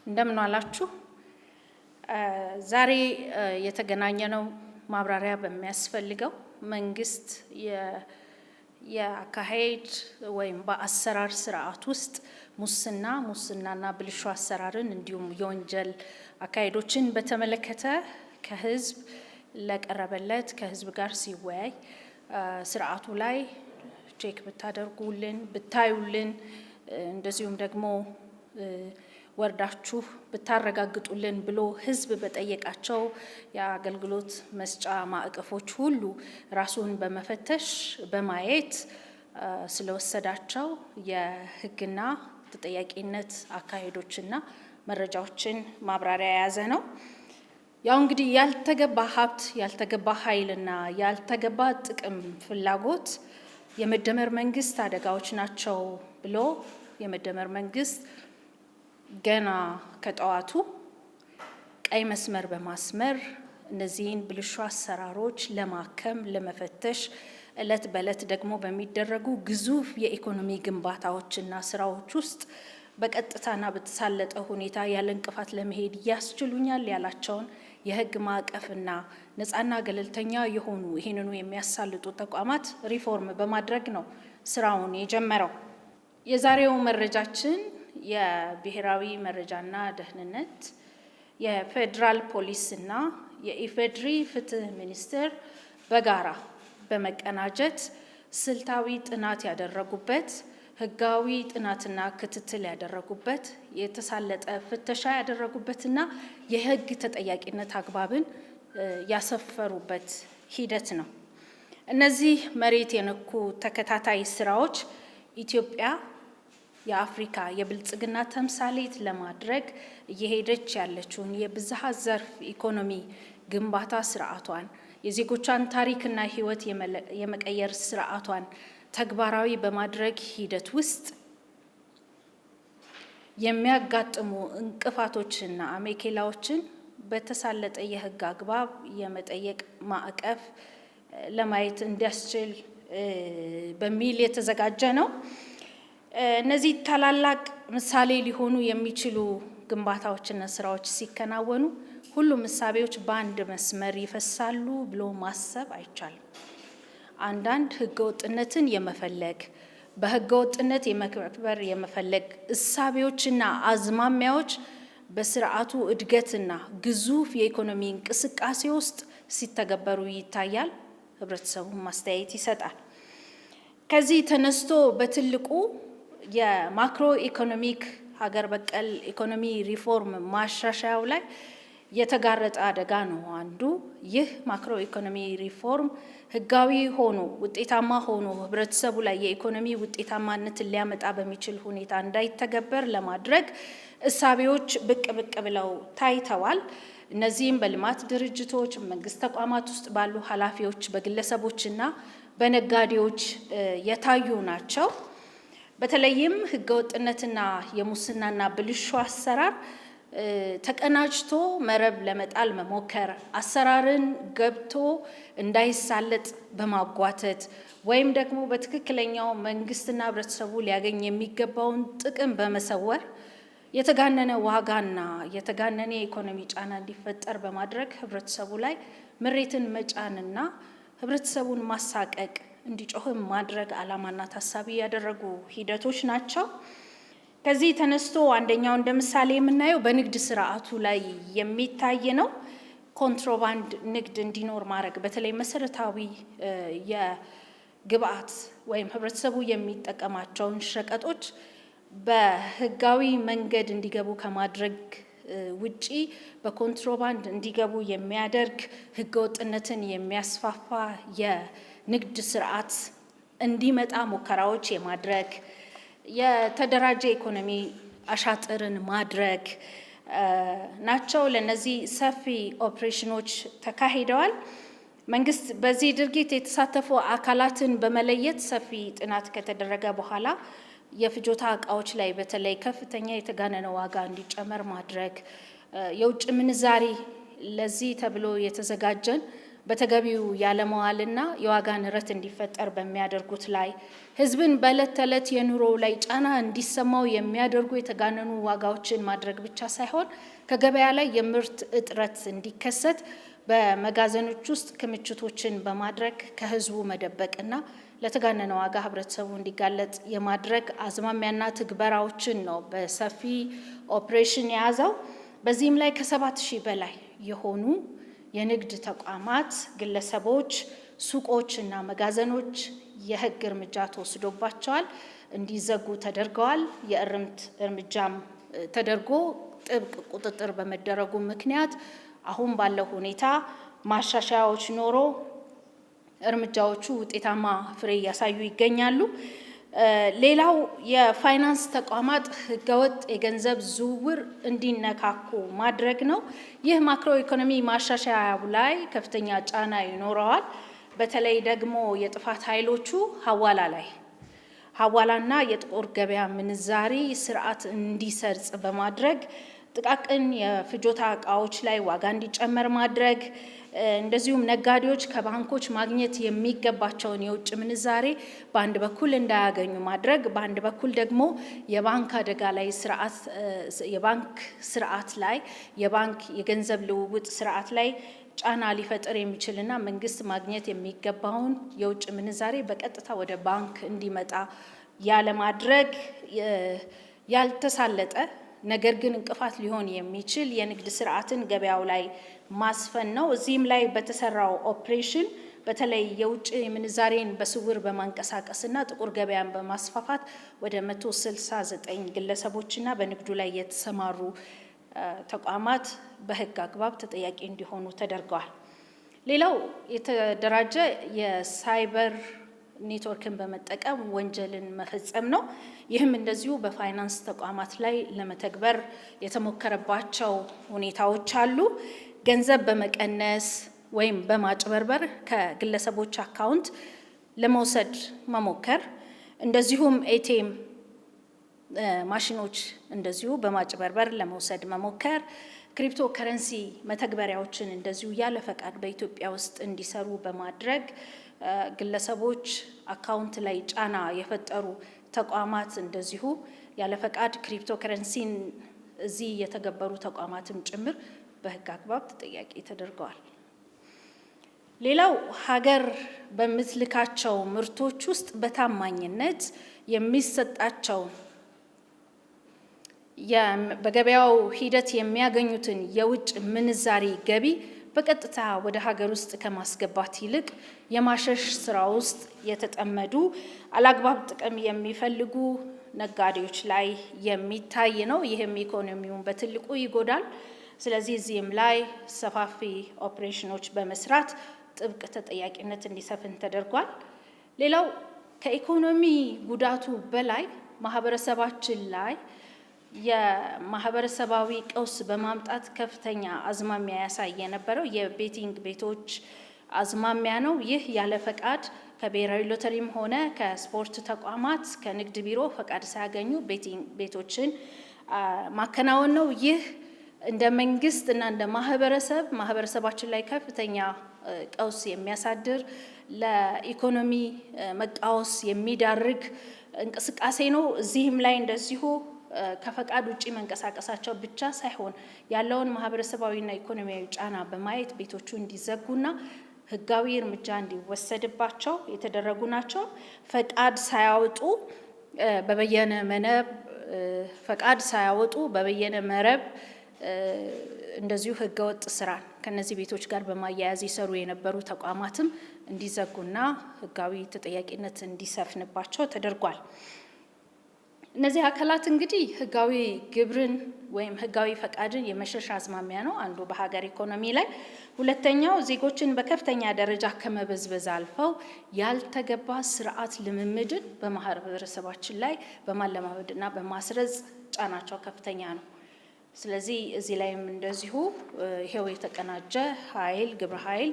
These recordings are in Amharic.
እንደምን ዋላችሁ። ዛሬ የተገናኘነው ማብራሪያ በሚያስፈልገው መንግስት የአካሄድ ወይም በአሰራር ስርዓት ውስጥ ሙስናና ብልሹ አሰራርን እንዲሁም የወንጀል አካሄዶችን በተመለከተ ከህዝብ ለቀረበለት ከህዝብ ጋር ሲወያይ ስርዓቱ ላይ ቼክ ብታደርጉልን ብታዩልን እንደዚሁም ደግሞ ወርዳችሁ ብታረጋግጡልን ብሎ ህዝብ በጠየቃቸው የአገልግሎት መስጫ ማዕቀፎች ሁሉ ራሱን በመፈተሽ በማየት ስለወሰዳቸው የህግና ተጠያቂነት አካሄዶችና መረጃዎችን ማብራሪያ የያዘ ነው። ያው እንግዲህ ያልተገባ ሀብት፣ ያልተገባ ኃይልና ያልተገባ ጥቅም ፍላጎት የመደመር መንግስት አደጋዎች ናቸው ብሎ የመደመር መንግስት ገና ከጠዋቱ ቀይ መስመር በማስመር እነዚህን ብልሹ አሰራሮች ለማከም ለመፈተሽ እለት በእለት ደግሞ በሚደረጉ ግዙፍ የኢኮኖሚ ግንባታዎችና ስራዎች ውስጥ በቀጥታና በተሳለጠ ሁኔታ ያለ እንቅፋት ለመሄድ ያስችሉኛል ያላቸውን የህግ ማዕቀፍና ነፃና ገለልተኛ የሆኑ ይህንኑ የሚያሳልጡ ተቋማት ሪፎርም በማድረግ ነው ስራውን የጀመረው። የዛሬው መረጃችን የብሔራዊ መረጃና ደህንነት፣ የፌዴራል ፖሊስና የኢፌድሪ ፍትህ ሚኒስቴር በጋራ በመቀናጀት ስልታዊ ጥናት ያደረጉበት፣ ህጋዊ ጥናትና ክትትል ያደረጉበት፣ የተሳለጠ ፍተሻ ያደረጉበትና የህግ ተጠያቂነት አግባብን ያሰፈሩበት ሂደት ነው። እነዚህ መሬት የነኩ ተከታታይ ስራዎች ኢትዮጵያ የአፍሪካ የብልጽግና ተምሳሌት ለማድረግ እየሄደች ያለችውን የብዝሃ ዘርፍ ኢኮኖሚ ግንባታ ስርዓቷን የዜጎቿን ታሪክና ህይወት የመቀየር ስርዓቷን ተግባራዊ በማድረግ ሂደት ውስጥ የሚያጋጥሙ እንቅፋቶችና አሜኬላዎችን በተሳለጠ የህግ አግባብ የመጠየቅ ማዕቀፍ ለማየት እንዲያስችል በሚል የተዘጋጀ ነው። እነዚህ ታላላቅ ምሳሌ ሊሆኑ የሚችሉ ግንባታዎችና ስራዎች ሲከናወኑ ሁሉም ምሳሌዎች በአንድ መስመር ይፈሳሉ ብሎ ማሰብ አይቻልም። አንዳንድ ህገወጥነትን የመፈለግ በህገወጥነት የመክበር የመፈለግ እሳቤዎችና አዝማሚያዎች በስርዓቱ እድገትና ግዙፍ የኢኮኖሚ እንቅስቃሴ ውስጥ ሲተገበሩ ይታያል። ህብረተሰቡን ማስተያየት ይሰጣል። ከዚህ ተነስቶ በትልቁ የማክሮ ኢኮኖሚክ ሀገር በቀል ኢኮኖሚ ሪፎርም ማሻሻያው ላይ የተጋረጠ አደጋ ነው አንዱ። ይህ ማክሮ ኢኮኖሚ ሪፎርም ህጋዊ ሆኖ ውጤታማ ሆኖ ህብረተሰቡ ላይ የኢኮኖሚ ውጤታማነትን ሊያመጣ በሚችል ሁኔታ እንዳይተገበር ለማድረግ እሳቤዎች ብቅ ብለው ታይተዋል። እነዚህም በልማት ድርጅቶች፣ መንግስት ተቋማት ውስጥ ባሉ ኃላፊዎች፣ በግለሰቦችና በነጋዴዎች የታዩ ናቸው። በተለይም ህገወጥነትና የሙስናና ብልሹ አሰራር ተቀናጅቶ መረብ ለመጣል መሞከር፣ አሰራርን ገብቶ እንዳይሳለጥ በማጓተት ወይም ደግሞ በትክክለኛው መንግስትና ህብረተሰቡ ሊያገኝ የሚገባውን ጥቅም በመሰወር የተጋነነ ዋጋና የተጋነነ የኢኮኖሚ ጫና እንዲፈጠር በማድረግ ህብረተሰቡ ላይ ምሬትን መጫንና ህብረተሰቡን ማሳቀቅ እንዲጮህም ማድረግ ዓላማና ታሳቢ ያደረጉ ሂደቶች ናቸው። ከዚህ ተነስቶ አንደኛው እንደ ምሳሌ የምናየው በንግድ ስርዓቱ ላይ የሚታይ ነው። ኮንትሮባንድ ንግድ እንዲኖር ማድረግ፣ በተለይ መሰረታዊ የግብአት ወይም ህብረተሰቡ የሚጠቀማቸውን ሸቀጦች በህጋዊ መንገድ እንዲገቡ ከማድረግ ውጪ በኮንትሮባንድ እንዲገቡ የሚያደርግ ህገወጥነትን የሚያስፋፋ የንግድ ስርዓት እንዲመጣ ሙከራዎች የማድረግ፣ የተደራጀ ኢኮኖሚ አሻጥርን ማድረግ ናቸው። ለነዚህ ሰፊ ኦፕሬሽኖች ተካሂደዋል። መንግስት በዚህ ድርጊት የተሳተፉ አካላትን በመለየት ሰፊ ጥናት ከተደረገ በኋላ የፍጆታ እቃዎች ላይ በተለይ ከፍተኛ የተጋነነ ዋጋ እንዲጨመር ማድረግ፣ የውጭ ምንዛሪ ለዚህ ተብሎ የተዘጋጀን በተገቢው ያለመዋልና የዋጋ ንረት እንዲፈጠር በሚያደርጉት ላይ ህዝብን በዕለት ተዕለት የኑሮ ላይ ጫና እንዲሰማው የሚያደርጉ የተጋነኑ ዋጋዎችን ማድረግ ብቻ ሳይሆን ከገበያ ላይ የምርት እጥረት እንዲከሰት በመጋዘኖች ውስጥ ክምችቶችን በማድረግ ከህዝቡ መደበቅና ለተጋነነ ዋጋ ህብረተሰቡ እንዲጋለጥ የማድረግ አዝማሚያና ትግበራዎችን ነው በሰፊ ኦፕሬሽን የያዘው። በዚህም ላይ ከ7,000 በላይ የሆኑ የንግድ ተቋማት፣ ግለሰቦች፣ ሱቆች እና መጋዘኖች የህግ እርምጃ ተወስዶባቸዋል፣ እንዲዘጉ ተደርገዋል። የእርምት እርምጃም ተደርጎ ጥብቅ ቁጥጥር በመደረጉ ምክንያት አሁን ባለው ሁኔታ ማሻሻያዎች ኖሮ እርምጃዎቹ ውጤታማ ፍሬ እያሳዩ ይገኛሉ። ሌላው የፋይናንስ ተቋማት ህገወጥ የገንዘብ ዝውውር እንዲነካኩ ማድረግ ነው። ይህ ማክሮ ኢኮኖሚ ማሻሻያው ላይ ከፍተኛ ጫና ይኖረዋል። በተለይ ደግሞ የጥፋት ኃይሎቹ ሐዋላና የጥቁር ገበያ ምንዛሪ ስርዓት እንዲሰርጽ በማድረግ ጥቃቅን የፍጆታ እቃዎች ላይ ዋጋ እንዲጨመር ማድረግ፣ እንደዚሁም ነጋዴዎች ከባንኮች ማግኘት የሚገባቸውን የውጭ ምንዛሬ በአንድ በኩል እንዳያገኙ ማድረግ፣ በአንድ በኩል ደግሞ የባንክ አደጋ ላይ የባንክ የገንዘብ ልውውጥ ስርዓት ላይ ጫና ሊፈጥር የሚችልና መንግስት ማግኘት የሚገባውን የውጭ ምንዛሬ በቀጥታ ወደ ባንክ እንዲመጣ ያለማድረግ ያልተሳለጠ ነገር ግን እንቅፋት ሊሆን የሚችል የንግድ ስርዓትን ገበያው ላይ ማስፈን ነው። እዚህም ላይ በተሰራው ኦፕሬሽን በተለይ የውጭ ምንዛሬን በስውር በማንቀሳቀስና ጥቁር ገበያን በማስፋፋት ወደ 169 ግለሰቦችና በንግዱ ላይ የተሰማሩ ተቋማት በህግ አግባብ ተጠያቂ እንዲሆኑ ተደርገዋል። ሌላው የተደራጀ የሳይበር ኔትወርክን በመጠቀም ወንጀልን መፈጸም ነው። ይህም እንደዚሁ በፋይናንስ ተቋማት ላይ ለመተግበር የተሞከረባቸው ሁኔታዎች አሉ። ገንዘብ በመቀነስ ወይም በማጭበርበር ከግለሰቦች አካውንት ለመውሰድ መሞከር፣ እንደዚሁም ኤቲኤም ማሽኖች እንደዚሁ በማጭበርበር ለመውሰድ መሞከር፣ ክሪፕቶ ከረንሲ መተግበሪያዎችን እንደዚሁ ያለ ፈቃድ በኢትዮጵያ ውስጥ እንዲሰሩ በማድረግ ግለሰቦች አካውንት ላይ ጫና የፈጠሩ ተቋማት እንደዚሁ ያለ ፈቃድ ክሪፕቶ ከረንሲን እዚህ የተገበሩ ተቋማትም ጭምር በህግ አግባብ ተጠያቂ ተደርገዋል። ሌላው ሀገር በምትልካቸው ምርቶች ውስጥ በታማኝነት የሚሰጣቸው በገበያው ሂደት የሚያገኙትን የውጭ ምንዛሪ ገቢ በቀጥታ ወደ ሀገር ውስጥ ከማስገባት ይልቅ የማሸሽ ስራ ውስጥ የተጠመዱ አላግባብ ጥቅም የሚፈልጉ ነጋዴዎች ላይ የሚታይ ነው። ይህም ኢኮኖሚውን በትልቁ ይጎዳል። ስለዚህ እዚህም ላይ ሰፋፊ ኦፕሬሽኖች በመስራት ጥብቅ ተጠያቂነት እንዲሰፍን ተደርጓል። ሌላው ከኢኮኖሚ ጉዳቱ በላይ ማህበረሰባችን ላይ የማህበረሰባዊ ቀውስ በማምጣት ከፍተኛ አዝማሚያ ያሳየ የነበረው የቤቲንግ ቤቶች አዝማሚያ ነው። ይህ ያለ ፈቃድ ከብሔራዊ ሎተሪም ሆነ ከስፖርት ተቋማት ከንግድ ቢሮ ፈቃድ ሳያገኙ ቤቲንግ ቤቶችን ማከናወን ነው። ይህ እንደ መንግስት እና እንደ ማህበረሰባችን ላይ ከፍተኛ ቀውስ የሚያሳድር ለኢኮኖሚ መቃወስ የሚዳርግ እንቅስቃሴ ነው። እዚህም ላይ እንደዚሁ ከፈቃድ ውጪ መንቀሳቀሳቸው ብቻ ሳይሆን ያለውን ማህበረሰባዊና ኢኮኖሚያዊ ጫና በማየት ቤቶቹ እንዲዘጉና ህጋዊ እርምጃ እንዲወሰድባቸው የተደረጉ ናቸው። ፈቃድ ሳያወጡ በበየነ መረብ እንደዚሁ ህገወጥ ስራን ከነዚህ ቤቶች ጋር በማያያዝ ይሰሩ የነበሩ ተቋማትም እንዲዘጉና ህጋዊ ተጠያቂነት እንዲሰፍንባቸው ተደርጓል። እነዚህ አካላት እንግዲህ ህጋዊ ግብርን ወይም ህጋዊ ፈቃድን የመሸሽ አዝማሚያ ነው አንዱ በሀገር ኢኮኖሚ ላይ። ሁለተኛው ዜጎችን በከፍተኛ ደረጃ ከመበዝበዝ አልፈው ያልተገባ ስርዓት ልምምድን በማህበረሰባችን ላይ በማለማመድና በማስረጽ ጫናቸው ከፍተኛ ነው። ስለዚህ እዚህ ላይም እንደዚሁ ይሄው የተቀናጀ ግብረ ኃይል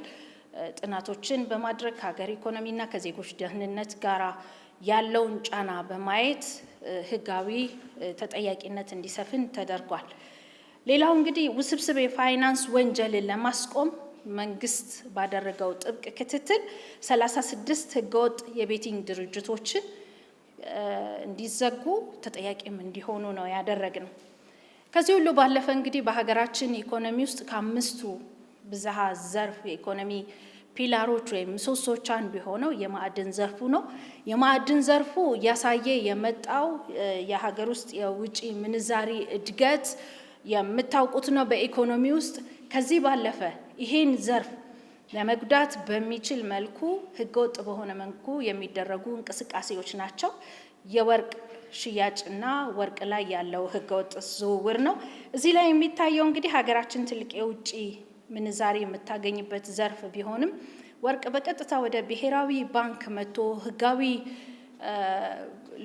ጥናቶችን በማድረግ ከሀገር ኢኮኖሚና ከዜጎች ደህንነት ጋራ ያለውን ጫና በማየት ህጋዊ ተጠያቂነት እንዲሰፍን ተደርጓል። ሌላው እንግዲህ ውስብስብ የፋይናንስ ወንጀልን ለማስቆም መንግስት ባደረገው ጥብቅ ክትትል 36 ህገወጥ የቤቲንግ ድርጅቶችን እንዲዘጉ ተጠያቂም እንዲሆኑ ነው ያደረግነው። ከዚህ ሁሉ ባለፈ እንግዲህ በሀገራችን ኢኮኖሚ ውስጥ ከአምስቱ ብዝሃ ዘርፍ የኢኮኖሚ ፒላሮች ወይም ምሰሶች አንዱ የሆነው የማዕድን ዘርፉ ነው። የማዕድን ዘርፉ እያሳየ የመጣው የሀገር ውስጥ የውጭ ምንዛሪ እድገት የምታውቁት ነው በኢኮኖሚ ውስጥ። ከዚህ ባለፈ ይሄን ዘርፍ ለመጉዳት በሚችል መልኩ ህገወጥ በሆነ መልኩ የሚደረጉ እንቅስቃሴዎች ናቸው። የወርቅ ሽያጭና ወርቅ ላይ ያለው ህገወጥ ዝውውር ነው። እዚህ ላይ የሚታየው እንግዲህ ሀገራችን ትልቅ የውጭ ምንዛሪ የምታገኝበት ዘርፍ ቢሆንም ወርቅ በቀጥታ ወደ ብሔራዊ ባንክ መጥቶ ህጋዊ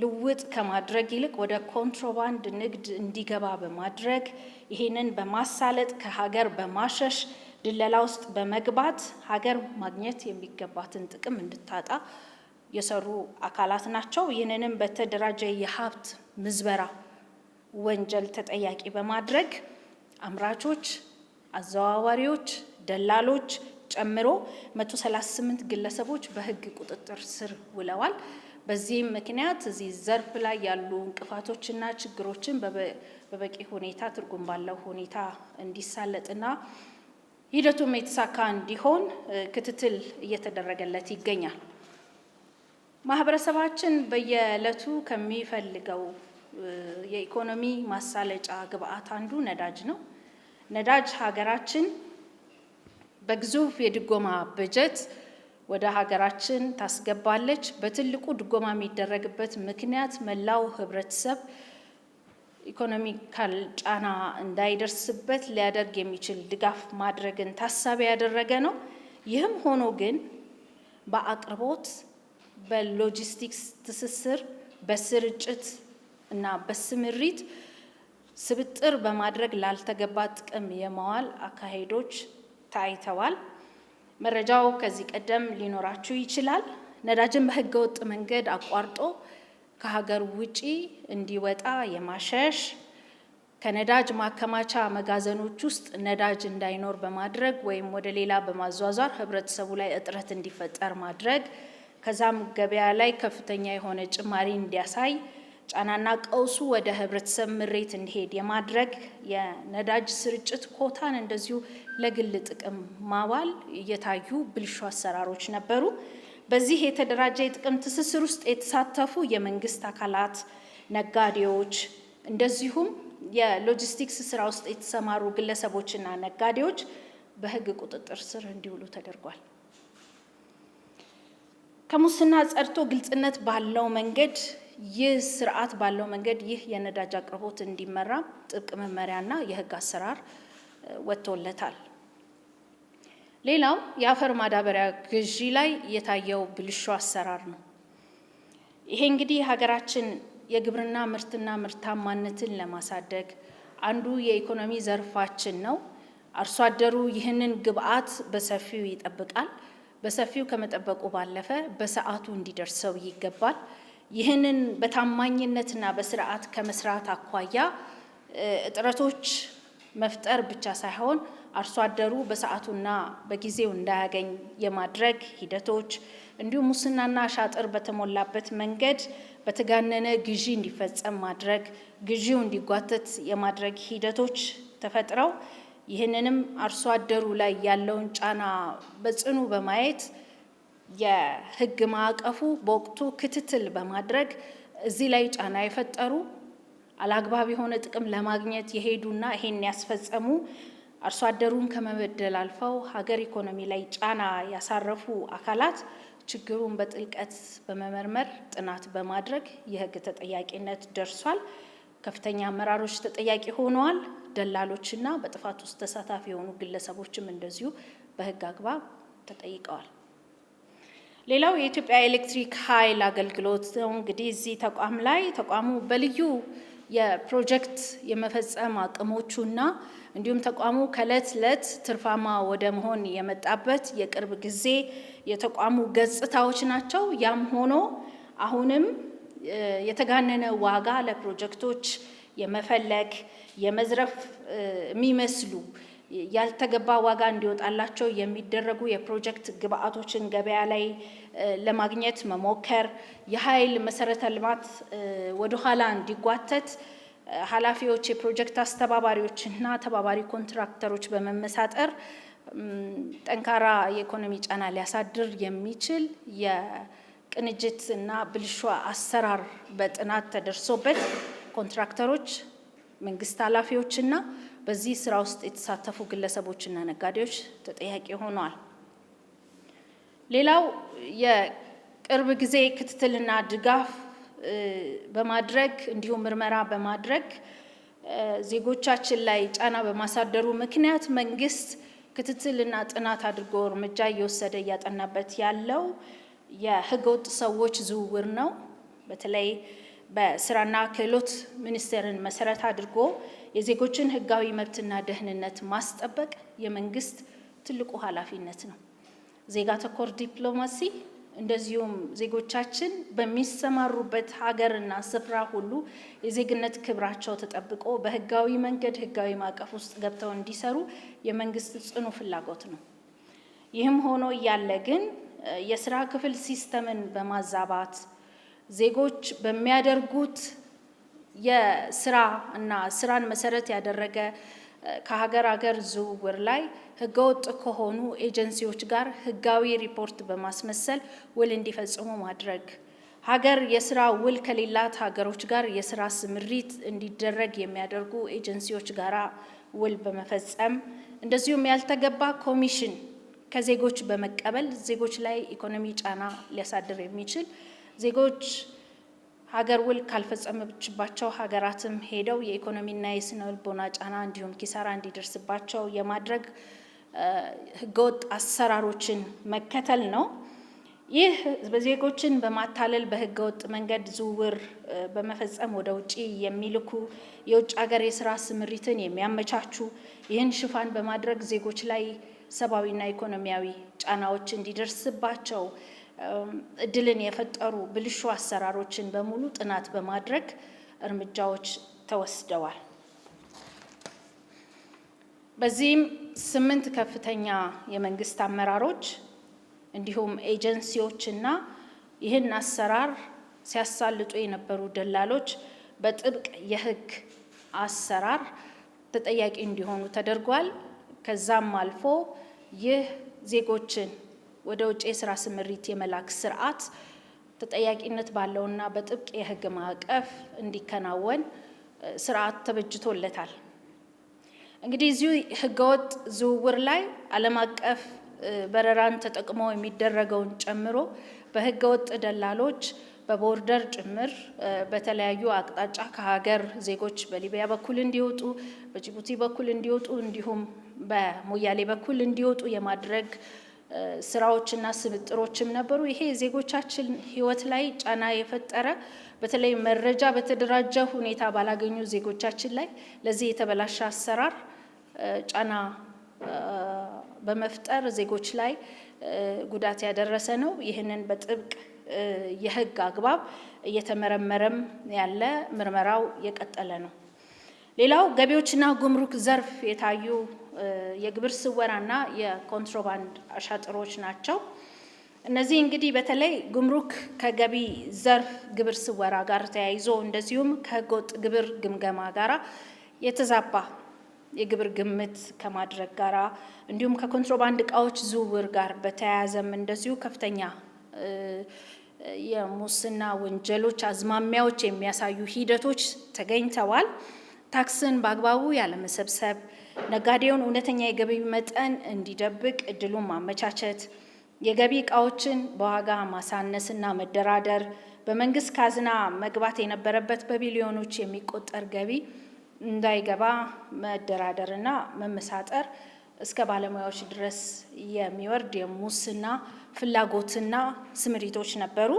ልውጥ ከማድረግ ይልቅ ወደ ኮንትሮባንድ ንግድ እንዲገባ በማድረግ ይሄንን በማሳለጥ ከሀገር በማሸሽ ድለላ ውስጥ በመግባት ሀገር ማግኘት የሚገባትን ጥቅም እንድታጣ የሰሩ አካላት ናቸው። ይህንንም በተደራጀ የሀብት ምዝበራ ወንጀል ተጠያቂ በማድረግ አምራቾች፣ አዘዋዋሪዎች፣ ደላሎች ጨምሮ 138 ግለሰቦች በህግ ቁጥጥር ስር ውለዋል። በዚህም ምክንያት እዚህ ዘርፍ ላይ ያሉ እንቅፋቶችና ችግሮችን በበቂ ሁኔታ ትርጉም ባለው ሁኔታ እንዲሳለጥና ሂደቱም የተሳካ እንዲሆን ክትትል እየተደረገለት ይገኛል። ማህበረሰባችን በየዕለቱ ከሚፈልገው የኢኮኖሚ ማሳለጫ ግብአት አንዱ ነዳጅ ነው። ነዳጅ ሀገራችን በግዙፍ የድጎማ በጀት ወደ ሀገራችን ታስገባለች። በትልቁ ድጎማ የሚደረግበት ምክንያት መላው ህብረተሰብ ኢኮኖሚካል ጫና እንዳይደርስበት ሊያደርግ የሚችል ድጋፍ ማድረግን ታሳቢ ያደረገ ነው። ይህም ሆኖ ግን በአቅርቦት፣ በሎጂስቲክስ ትስስር፣ በስርጭት እና በስምሪት ስብጥር በማድረግ ላልተገባ ጥቅም የማዋል አካሄዶች ታይተዋል። መረጃው ከዚህ ቀደም ሊኖራችሁ ይችላል። ነዳጅን በህገወጥ መንገድ አቋርጦ ከሀገር ውጪ እንዲወጣ የማሸሽ፣ ከነዳጅ ማከማቻ መጋዘኖች ውስጥ ነዳጅ እንዳይኖር በማድረግ ወይም ወደ ሌላ በማዟዟር ህብረተሰቡ ላይ እጥረት እንዲፈጠር ማድረግ፣ ከዛም ገበያ ላይ ከፍተኛ የሆነ ጭማሪ እንዲያሳይ ጫናና ቀውሱ ወደ ህብረተሰብ ምሬት እንዲሄድ የማድረግ የነዳጅ ስርጭት ኮታን እንደዚሁ ለግል ጥቅም ማዋል እየታዩ ብልሹ አሰራሮች ነበሩ። በዚህ የተደራጀ የጥቅም ትስስር ውስጥ የተሳተፉ የመንግስት አካላት፣ ነጋዴዎች፣ እንደዚሁም የሎጂስቲክስ ስራ ውስጥ የተሰማሩ ግለሰቦችና ነጋዴዎች በህግ ቁጥጥር ስር እንዲውሉ ተደርጓል። ከሙስና ጸድቶ ግልጽነት ባለው መንገድ ይህ ስርዓት ባለው መንገድ ይህ የነዳጅ አቅርቦት እንዲመራ ጥብቅ መመሪያና የህግ አሰራር ወጥቶለታል። ሌላው የአፈር ማዳበሪያ ግዢ ላይ የታየው ብልሹ አሰራር ነው። ይሄ እንግዲህ ሀገራችን የግብርና ምርትና ምርታማነትን ለማሳደግ አንዱ የኢኮኖሚ ዘርፋችን ነው። አርሶ አደሩ ይህንን ግብአት በሰፊው ይጠብቃል። በሰፊው ከመጠበቁ ባለፈ በሰዓቱ እንዲደርሰው ይገባል። ይህንን በታማኝነትና በስርዓት ከመስራት አኳያ እጥረቶች መፍጠር ብቻ ሳይሆን አርሶ አደሩ በሰዓቱና በጊዜው እንዳያገኝ የማድረግ ሂደቶች፣ እንዲሁም ሙስናና ሻጥር በተሞላበት መንገድ በተጋነነ ግዢ እንዲፈጸም ማድረግ፣ ግዢው እንዲጓተት የማድረግ ሂደቶች ተፈጥረው ይህንንም አርሶ አደሩ ላይ ያለውን ጫና በጽኑ በማየት የህግ ማዕቀፉ በወቅቱ ክትትል በማድረግ እዚህ ላይ ጫና የፈጠሩ አላግባብ የሆነ ጥቅም ለማግኘት የሄዱና ይሄን ያስፈጸሙ አርሶ አደሩን ከመበደል አልፈው ሀገር ኢኮኖሚ ላይ ጫና ያሳረፉ አካላት ችግሩን በጥልቀት በመመርመር ጥናት በማድረግ የህግ ተጠያቂነት ደርሷል። ከፍተኛ አመራሮች ተጠያቂ ሆነዋል። ደላሎችና በጥፋት ውስጥ ተሳታፊ የሆኑ ግለሰቦችም እንደዚሁ በህግ አግባብ ተጠይቀዋል። ሌላው የኢትዮጵያ ኤሌክትሪክ ኃይል አገልግሎት ነው። እንግዲህ እዚህ ተቋም ላይ ተቋሙ በልዩ የፕሮጀክት የመፈጸም አቅሞቹና እንዲሁም ተቋሙ ከዕለት ዕለት ትርፋማ ወደ መሆን የመጣበት የቅርብ ጊዜ የተቋሙ ገጽታዎች ናቸው። ያም ሆኖ አሁንም የተጋነነ ዋጋ ለፕሮጀክቶች የመፈለግ የመዝረፍ የሚመስሉ ያልተገባ ዋጋ እንዲወጣላቸው የሚደረጉ የፕሮጀክት ግብአቶችን ገበያ ላይ ለማግኘት መሞከር፣ የኃይል መሰረተ ልማት ወደ ኋላ እንዲጓተት ኃላፊዎች፣ የፕሮጀክት አስተባባሪዎችና ተባባሪ ኮንትራክተሮች በመመሳጠር ጠንካራ የኢኮኖሚ ጫና ሊያሳድር የሚችል የቅንጅት እና ብልሹ አሰራር በጥናት ተደርሶበት ኮንትራክተሮች፣ መንግስት ኃላፊዎችና በዚህ ስራ ውስጥ የተሳተፉ ግለሰቦችና ነጋዴዎች ተጠያቂ ሆነዋል። ሌላው የቅርብ ጊዜ ክትትልና ድጋፍ በማድረግ እንዲሁም ምርመራ በማድረግ ዜጎቻችን ላይ ጫና በማሳደሩ ምክንያት መንግስት ክትትልና ጥናት አድርጎ እርምጃ እየወሰደ እያጠናበት ያለው የህገወጥ ሰዎች ዝውውር ነው። በተለይ በስራና ክህሎት ሚኒስቴርን መሰረት አድርጎ የዜጎችን ህጋዊ መብትና ደህንነት ማስጠበቅ የመንግስት ትልቁ ኃላፊነት ነው። ዜጋ ተኮር ዲፕሎማሲ እንደዚሁም ዜጎቻችን በሚሰማሩበት ሀገርና ስፍራ ሁሉ የዜግነት ክብራቸው ተጠብቆ በህጋዊ መንገድ ህጋዊ ማዕቀፍ ውስጥ ገብተው እንዲሰሩ የመንግስት ጽኑ ፍላጎት ነው። ይህም ሆኖ እያለ ግን የስራ ክፍል ሲስተምን በማዛባት ዜጎች በሚያደርጉት የስራ እና ስራን መሰረት ያደረገ ከሀገር ሀገር ዝውውር ላይ ህገወጥ ከሆኑ ኤጀንሲዎች ጋር ህጋዊ ሪፖርት በማስመሰል ውል እንዲፈጽሙ ማድረግ፣ ሀገር የስራ ውል ከሌላት ሀገሮች ጋር የስራ ስምሪት እንዲደረግ የሚያደርጉ ኤጀንሲዎች ጋር ውል በመፈጸም እንደዚሁም ያልተገባ ኮሚሽን ከዜጎች በመቀበል ዜጎች ላይ ኢኮኖሚ ጫና ሊያሳድር የሚችል ዜጎች ሀገር ውል ካልፈጸመችባቸው ሀገራትም ሄደው የኢኮኖሚና የስነ ልቦና ጫና እንዲሁም ኪሳራ እንዲደርስባቸው የማድረግ ህገወጥ አሰራሮችን መከተል ነው። ይህ በዜጎችን በማታለል በህገወጥ መንገድ ዝውውር በመፈጸም ወደ ውጪ የሚልኩ የውጭ ሀገር የስራ ስምሪትን የሚያመቻቹ ይህን ሽፋን በማድረግ ዜጎች ላይ ሰብአዊና ኢኮኖሚያዊ ጫናዎች እንዲደርስባቸው እድልን የፈጠሩ ብልሹ አሰራሮችን በሙሉ ጥናት በማድረግ እርምጃዎች ተወስደዋል። በዚህም 8 ከፍተኛ የመንግስት አመራሮች እንዲሁም ኤጀንሲዎችና ይህን አሰራር ሲያሳልጡ የነበሩ ደላሎች በጥብቅ የህግ አሰራር ተጠያቂ እንዲሆኑ ተደርጓል። ከዛም አልፎ ይህ ዜጎችን ወደ ውጭ የስራ ስምሪት የመላክ ስርዓት ተጠያቂነት ባለውና በጥብቅ የህግ ማዕቀፍ እንዲከናወን ስርዓት ተበጅቶለታል። እንግዲህ እዚሁ ህገወጥ ዝውውር ላይ ዓለም አቀፍ በረራን ተጠቅሞ የሚደረገውን ጨምሮ በህገወጥ ደላሎች በቦርደር ጭምር በተለያዩ አቅጣጫ ከሀገር ዜጎች በሊቢያ በኩል እንዲወጡ፣ በጅቡቲ በኩል እንዲወጡ እንዲሁም በሞያሌ በኩል እንዲወጡ የማድረግ ስራዎችና ስብጥሮችም ነበሩ። ይሄ ዜጎቻችን ህይወት ላይ ጫና የፈጠረ በተለይ መረጃ በተደራጀ ሁኔታ ባላገኙ ዜጎቻችን ላይ ለዚህ የተበላሸ አሰራር ጫና በመፍጠር ዜጎች ላይ ጉዳት ያደረሰ ነው። ይህንን በጥብቅ የህግ አግባብ እየተመረመረም ያለ ምርመራው የቀጠለ ነው። ሌላው ገቢዎችና ጉምሩክ ዘርፍ የታዩ የግብር ስወራና የኮንትሮባንድ አሻጥሮች ናቸው። እነዚህ እንግዲህ በተለይ ጉምሩክ ከገቢ ዘርፍ ግብር ስወራ ጋር ተያይዞ እንደዚሁም ከህገወጥ ግብር ግምገማ ጋር የተዛባ የግብር ግምት ከማድረግ ጋራ እንዲሁም ከኮንትሮባንድ እቃዎች ዝውውር ጋር በተያያዘም እንደዚሁ ከፍተኛ የሙስና ወንጀሎች አዝማሚያዎች የሚያሳዩ ሂደቶች ተገኝተዋል። ታክስን በአግባቡ ያለመሰብሰብ፣ ነጋዴውን እውነተኛ የገቢ መጠን እንዲደብቅ እድሉን ማመቻቸት፣ የገቢ እቃዎችን በዋጋ ማሳነስና መደራደር፣ በመንግስት ካዝና መግባት የነበረበት በቢሊዮኖች የሚቆጠር ገቢ እንዳይገባ መደራደርና መመሳጠር እስከ ባለሙያዎች ድረስ የሚወርድ የሙስና ፍላጎትና ስምሪቶች ነበሩ።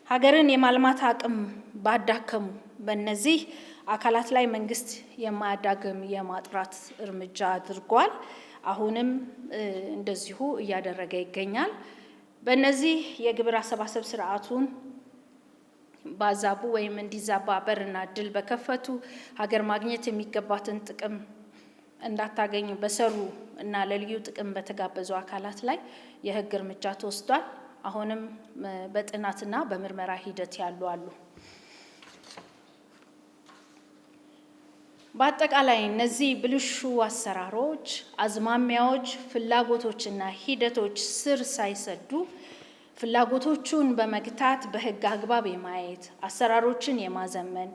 ሀገርን የማልማት አቅም ባዳከሙ በእነዚህ አካላት ላይ መንግስት የማያዳግም የማጥራት እርምጃ አድርጓል። አሁንም እንደዚሁ እያደረገ ይገኛል። በእነዚህ የግብር አሰባሰብ ስርዓቱን ባዛቡ ወይም እንዲዛባ በርና እድል በከፈቱ ሀገር ማግኘት የሚገባትን ጥቅም እንዳታገኝ በሰሩ እና ለልዩ ጥቅም በተጋበዙ አካላት ላይ የሕግ እርምጃ ተወስዷል። አሁንም በጥናትና በምርመራ ሂደት ያሉ አሉ። በአጠቃላይ እነዚህ ብልሹ አሰራሮች፣ አዝማሚያዎች፣ ፍላጎቶችና ሂደቶች ስር ሳይሰዱ ፍላጎቶቹን በመግታት በሕግ አግባብ የማየት አሰራሮችን የማዘመን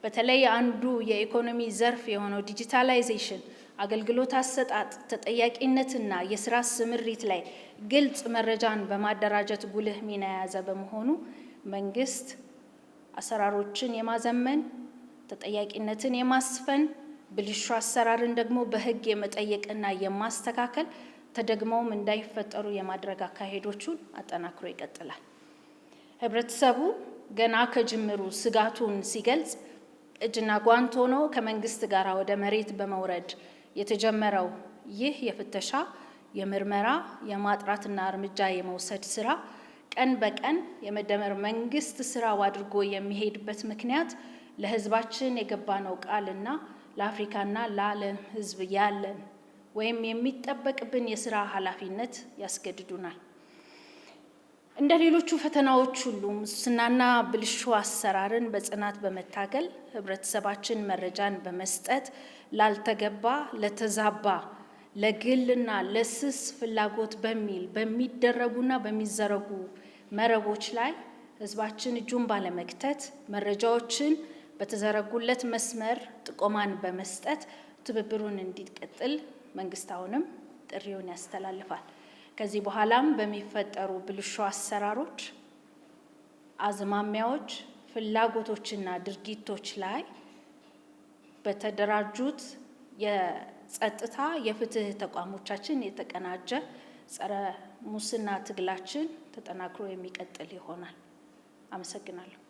በተለይ አንዱ የኢኮኖሚ ዘርፍ የሆነው ዲጂታላይዜሽን አገልግሎት አሰጣጥ ተጠያቂነትና የስራ ስምሪት ላይ ግልጽ መረጃን በማደራጀት ጉልህ ሚና የያዘ በመሆኑ መንግስት አሰራሮችን የማዘመን ተጠያቂነትን የማስፈን ብልሹ አሰራርን ደግሞ በሕግ የመጠየቅና የማስተካከል ተደግመውም እንዳይፈጠሩ የማድረግ አካሄዶቹን አጠናክሮ ይቀጥላል። ህብረተሰቡ ገና ከጅምሩ ስጋቱን ሲገልጽ እጅና ጓንት ሆኖ ከመንግስት ጋር ወደ መሬት በመውረድ የተጀመረው ይህ የፍተሻ፣ የምርመራ፣ የማጥራትና እርምጃ የመውሰድ ስራ ቀን በቀን የመደመር መንግስት ስራው አድርጎ የሚሄድበት ምክንያት ለህዝባችን የገባነው ቃልና ለአፍሪካና ለዓለም ህዝብ ያለን ወይም የሚጠበቅብን የስራ ኃላፊነት ያስገድዱናል። እንደ ሌሎቹ ፈተናዎች ሁሉ ሙስናና ብልሹ አሰራርን በጽናት በመታገል ህብረተሰባችን መረጃን በመስጠት ላልተገባ፣ ለተዛባ፣ ለግልና ለስስ ፍላጎት በሚል በሚደረጉና በሚዘረጉ መረቦች ላይ ህዝባችን እጁን ባለመክተት መረጃዎችን በተዘረጉለት መስመር ጥቆማን በመስጠት ትብብሩን እንዲቀጥል መንግስት አሁንም ጥሪውን ያስተላልፋል። ከዚህ በኋላም በሚፈጠሩ ብልሹ አሰራሮች፣ አዝማሚያዎች፣ ፍላጎቶችና ድርጊቶች ላይ በተደራጁት የጸጥታ የፍትህ ተቋሞቻችን የተቀናጀ ጸረ ሙስና ትግላችን ተጠናክሮ የሚቀጥል ይሆናል። አመሰግናለሁ።